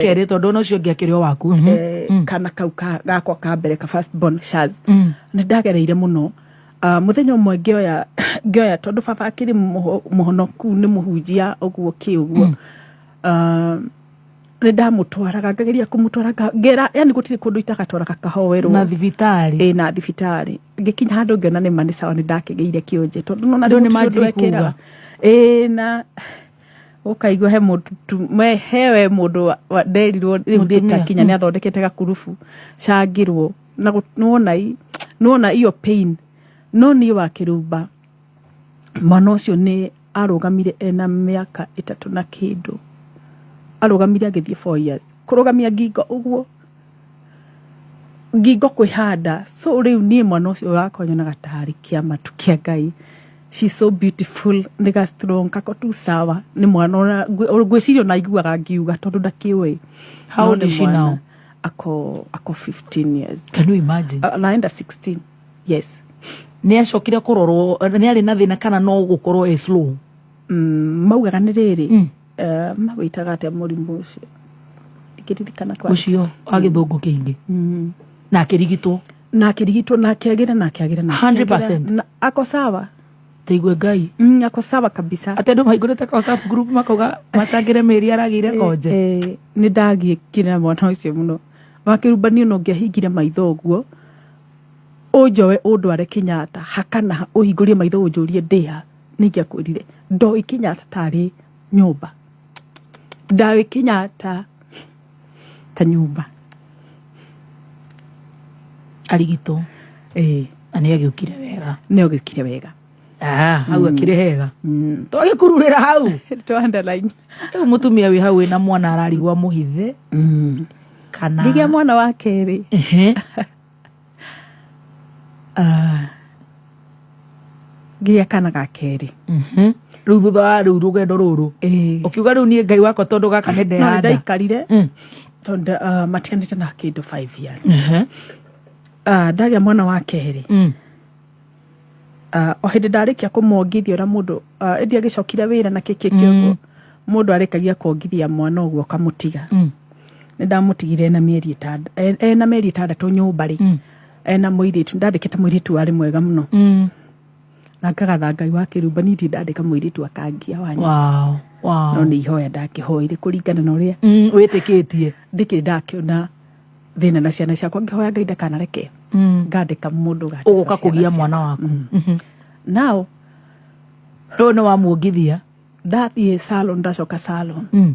kere tondu no cio ngiakire waku kana kau gakwa ka mbere ka first born Shaz ni ndagereire muno muthenya umwe ngioya tondu baba akiri muhonoku ni muhunjia uguo kiuguo ni ndamutwaraga ngageria kumutwaraga ngera yani gutiri kundu itagatwaraga kahowerwo na thibitari na thibitari ngikinya handu ngiona ni mani sawa ni ndakigeire kionje tondu no na ndo ni majikura na ukaigwa he mundu hewe mundu wa nderirwo riu nditakinya ni athondekete gakurubu cangirwo na nuona iyo pain no ni wa kirumba mwana ucio ni arugamire ena miaka 3 na kindu arugamire agithie 4 years kurugamia ngingo uguo ngingo kwihanda so riu ni mwana ucio wakonyonaga tari kia matukia Ngai. She's so beautiful, nigga strong, kako tu sawa. Ni mwana ona gwecirio na iguaga ngiuga tondu ndakiwe. How old is she now? Ako 15 years. Can you imagine? Naenda 16. Yes. Ni acokire kurorwo ni ari na thina kana no gukorwo e slow. Maugaga ni riri. Mawitaga ate murimu ucio. Ikiririkana kwa. Ucio agithungu kingi. Na kirigitwo. Na akiagira 100%. Ako sawa. Teigwe Ngai. Ako sawa kabisa. Atendo maigurete ka WhatsApp group makauga macangire meri aragire konje. Ni ndagikira mwana ucio muno. Wakirubani no ngiahingire maitho guo. Ujowe undware Kenyatta hakana uhingurie maitho unjurie ndia ningia kwirire. Ndo Kenyatta tari nyumba. Ndawe Kenyatta ta nyumba. Arigito. Ani agiukire wega. Ni agiukire wega. Hau akire hega. Twagikururira hau. To underline. Mutumia wi hau ina mwana ararigwa muhithe. Kana. Ngigia mwana wa keri. Ngigia kana ga keri. Riu thutha wa riu rugendo ruru. Ukiuga riu ni Ngai wako tondu gaka ni ndehanda. No ndaikarire. Tondu matiganite na kindu 5 years. Ndagia mwana wa keri. O hindi ndarikia kumongithia ora mundu endi agicokire wira na kikikio mundu arikagia kongithia mwana uguo kamutiga ni ndamutigire na mieri 6 na mieri 6 nyumbari na muiritu ndandikite muiritu ari mwega muno na ngagatha Ngai wa kirumba ni ndandika muiritu akangia wanya no ni ihoya ndakihoire kuringana na uria witikitie ndikiri ndakiona thina na ciana ciakwa ngihoya Ngai ndakanareke ngandika mundu gati uguka kugia mwana waku now no wa muongithia ndathie salon ndacoka salon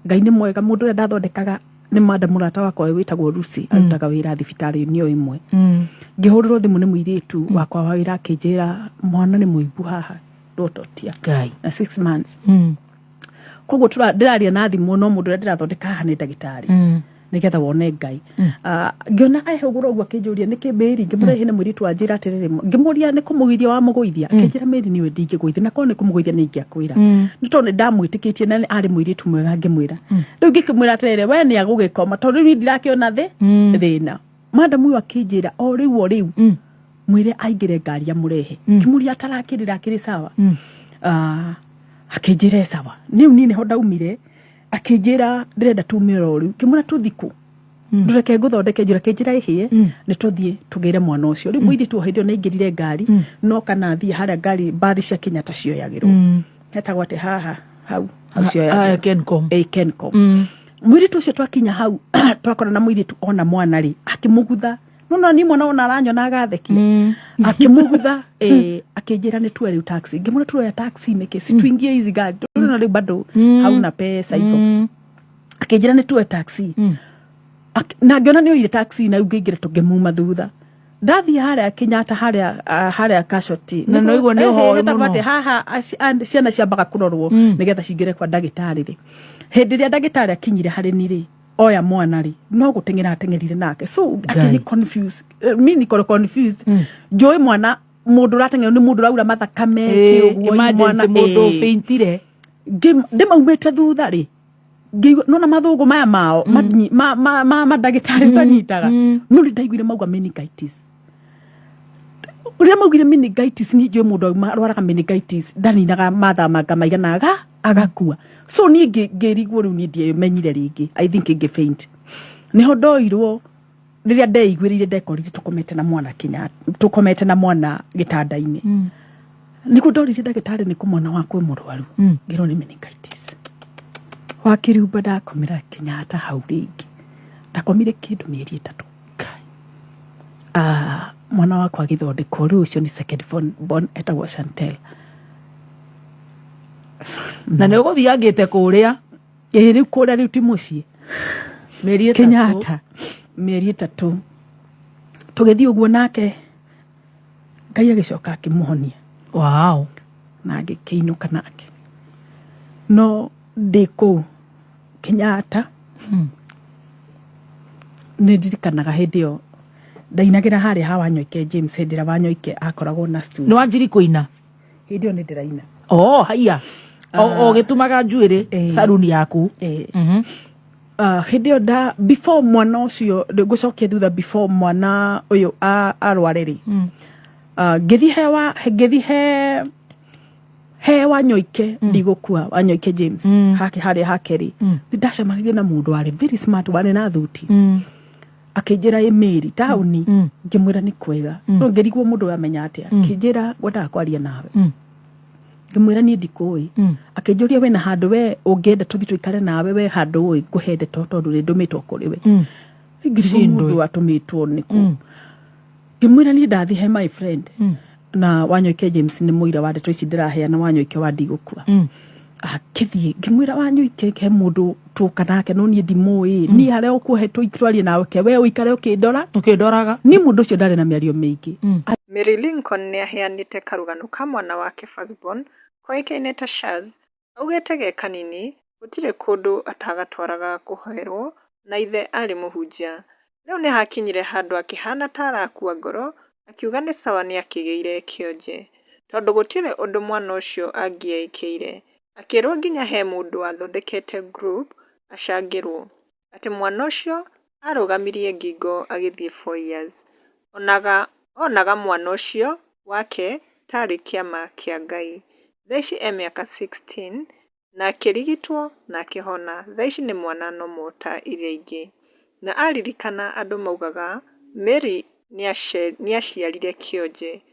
Ngai ni mwega mundu ria ndathondekaga ni madam murata wakwa witagwo Lucy arutaga wira thibitari ni imwe ngihuriro thimu ni muiritu wakwa wa wira akinjira mwana ni muibu haha ndototia Ngai na 6 months koguo ndiraria na thimu no mundu ria ndirathondeka haha ni ndagitari nigetha wone Ngai ngiona ahugura uguo akinjuria nikibiri ngimurehe ni mwiritu anjira atiriri ngimuria ni kumugithia wa muguithia akinjira meri niwe ndingiguithia na ko ni kumuguithia ni ngiakwira ni tondu ndamwitikitie na ari mwiritu mwega ngimwira riu ngikimwira atiriri we ni agugikoma tondu ni ndirakiona thina madam uyu akinjira o riu mwire aingire ngari amurehe ngimuria atarakirira akiri sawa akinjira sawa ni ho ndaumire akinjira ndirenda tumire uru kimura tuthiku ndureke guthondeke njira kinjira ihie ni tuthie tugire mwana ucio ri muithi tu hidio na ingirire ngari no kana thie haria ngari bathi cia Kenyatta cioyagirwo hetagwo ati haha hau cioyagirwo Kencom muithi tu ucio twakinya hau twakora na muithi tu ona mwana ri akimugutha no ni mwana ona aranyona agathekie akimugutha akinjira ni tuwe taxi ngimuna tuwe taxi niki situingie hizi gari no ri bado hauna pesa hivyo akinjira ni tuwe taxi na ngiona ni ile taxi na ungigira tungimuma thutha ndathi haria Kenyatta haria Casualty no igwo ni ho muno haha ciana ciambaga kurorwo nigetha cingire kwa ndagitari ri hindi ria ndagitari akinyire hari ni ri oya mwana ri no gutengerire nake so akini confused mimi niko confused joy mwana mundu ratengera ni mundu raura mathakame kiugo mwana mundu feintire ndimaumite thutha ri nona mathugu maya mao madagitari banyitaga no ndaiguire mauga meningitis uria maugire meningitis ni joy mundu arwaraga meningitis ndaninaga matha manga maiganaga agakua so ni ngirigwo riu ni ndiemenyire ringi I think ngifaint niho ndoirwo riria ndeiguirire ndekorire tukomete na mwana gitanda-ini niko ndorire ndagitari ni kumwana wakwe murwaru ngiro ni meningitis wakiriumba ndakomera Kenyatta hau ringi ndakomire kindu mieri 3 mwana wakwa agithondekwo riu ucio ni second born etagwo Chantel na nä å gå thiangä kuria riu kuria riu ti mucii meri Kenyatta mieri 3 tugithii uguo nake Ngai agicoka akimuhonia wow na agikiinuka nake no ndi kuu Kenyatta ni ndirikanaga hindi ĩyo ndainagira haria ha Wanyoike James Hendira Wanyoike akoragwo na studio ni wanjiri kuina hindi ĩyo ni ndiraina haiya o gitumaga njuĩrĩ saruni yaku hindi ĩyo before mwana ucio ngucokia thutha before mwana uyu arwareri ngithi he Wanyoike ndigukua Wanyoike James haki haria hakeri ndacemanirie na mundu ari very smart wari na thuti akinjira email tauni ngimwira ni kwega no ngirigwo mundu amenya atia kinjira ngwendaga kwaria nawe ngimwira ni ndikui akinjuria we na handu we ungienda tuthi tuikare nawe we handu we nguhende tondu ni ndumitwo kuri we ngirigwo mundu watumitwo niku ngimwira ni ndathi he my friend na Wanyoike James ni muira wa ndeto ici ndiraheana Wanyoike wa ndigukua akithie ngimwira Wanyoike ke mundu tuka nake no ni ndimui ni haria ukuhe tuitwarie nawe ke we uikare ukindoraga ni mundu ucio ndari na miario mingi Mary Lincoln ni aheanite karugano ka mwana wake firstborn koikaine ta Shaz augete ge kanini gutire kundu atagatwaraga kuhoerwo na ithe ari muhunjia riu ni hakinyire handu akihana tarakua ngoro akiuga ni sawa ni akigeire kionje tondu gutire undu mwana ucio angieikeire akirwo nginya he mundu wathondekete group acangirwo ati mwana ucio arugamirie ngingo agithie 4 years onaga mwana ucio wake tari kiama kia Ngai thaici miaka 16 na akirigitwo na akihona thaici ni mwana no mota iria ingi na aririkana andu maugaga Mary ni aciarire kionje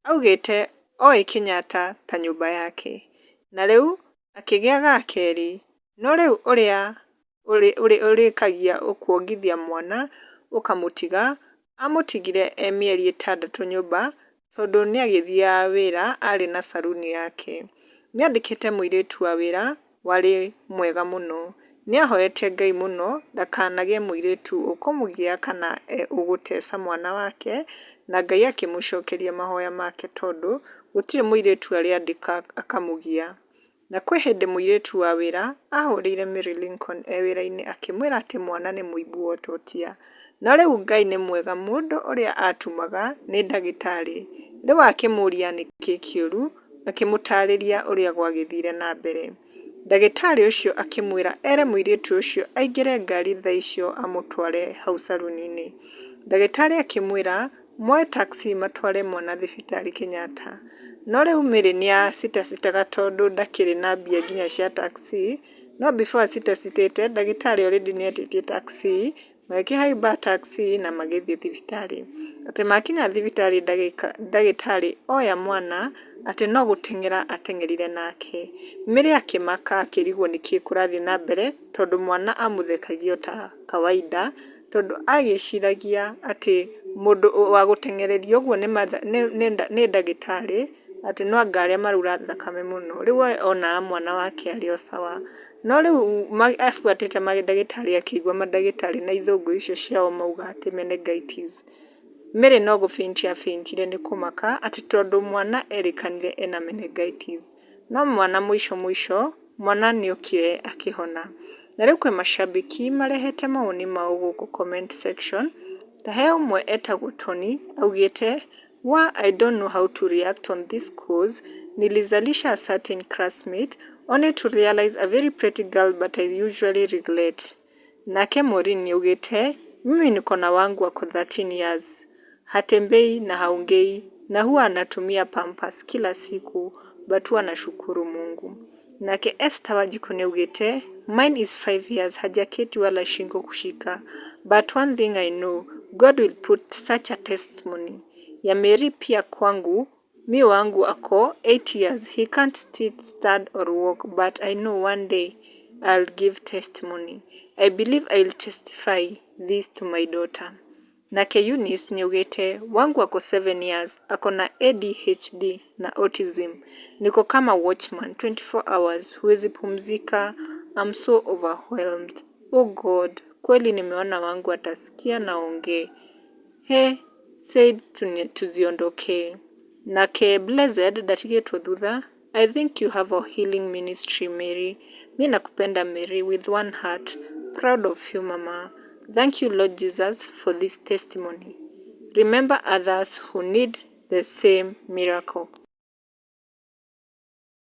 augite oi Kenyatta ta nyumba yake na riu akigiaga akeri no riu uri kagia ukuongithia mwana ukamutiga amutigire mieri 6 nyumba tondu ni agithia wira ari na saruni yake ni andikite muiritu wa wira wari mwega muno ni ahoete Ngai muno ndakanage muiritu ukumugia kana ugutesa mwana wake na Ngai akimucokeria mahoya make tondu gutire muiritu ari andika akamugia na kwi hindi muiritu wa wira ahurire Mary Lincoln wira-ini akimwira ati mwana ni muibu wototia na riu Ngai ni mwega mundu uria atumaga ni ndagitari riu akimuria ni kikiuru akimutariria uria gwagithire na mbere ndagitari ucio akimwira ere muiritu ucio aingire ngari thaicio amutware hau saruni-ini ndagitari akimwira moe taxi matware mwana thibitari Kenyatta no riu Mary ni sitaga tondu ndakiri na mbia nginya cia taxi no before sitete ndagitari already ni etitie taxi magikihaimba taxi na magithie thibitari ati makinya thibitari ndagitari oya mwana ati no gutengera atengerire nake Mary akimaka akirigwo niki kurathi na mbere tondu mwana amuthekagio ta kawaida tondu agiciragia ati mundu wa gutengererio guo ni ndagitari ati no angaria marura thakame muno riu ona mwana wake ari o sawa no riu afuatite mandagitari akigwa mandagitari na ithungu icio ciao mauga ati meningitis Mary no gufintire ni kumaka ati tondu mwana erikanire ena meningitis no mwana mwisho mwana ni okire akihona na riu kwe mashabiki marehete maoni mao guku comment section ta he umwe etagwo Tony augite I don't know how to react on this cause. Nilizalisha a certain classmate only to realize a very pretty girl but I usually regret. Nake Morini augite mimi niko na wangu wako 13 years. Hatembei na haongei na huwa anatumia pampers kila siku but huwa nashukuru Mungu. Nake Esther Wanjiku niaugite, mine is 5 years, hajaketi wala shingo kushika. But one thing I know, God will put such a testimony. Ya Mary pia kwangu, mi wangu ako 8 years. He can't sit, stand or walk, but I know one day I'll give testimony. I believe I'll testify this to my daughter. Nake Eunice niaugite, wangu ako 7 years, ako na ADHD na autism. Niko kama watchman 24 hours, huwezi pumzika. I'm so overwhelmed. Oh God, kweli nimeona wangu atasikia na ongee. He, said tuziondoke. Nake Blessed datigitwo thutha. I think you have a healing ministry, Mary. Mi nakupenda Mary with one heart. Proud of you, Mama. Thank you, Lord Jesus, for this testimony. Remember others who need the same miracle.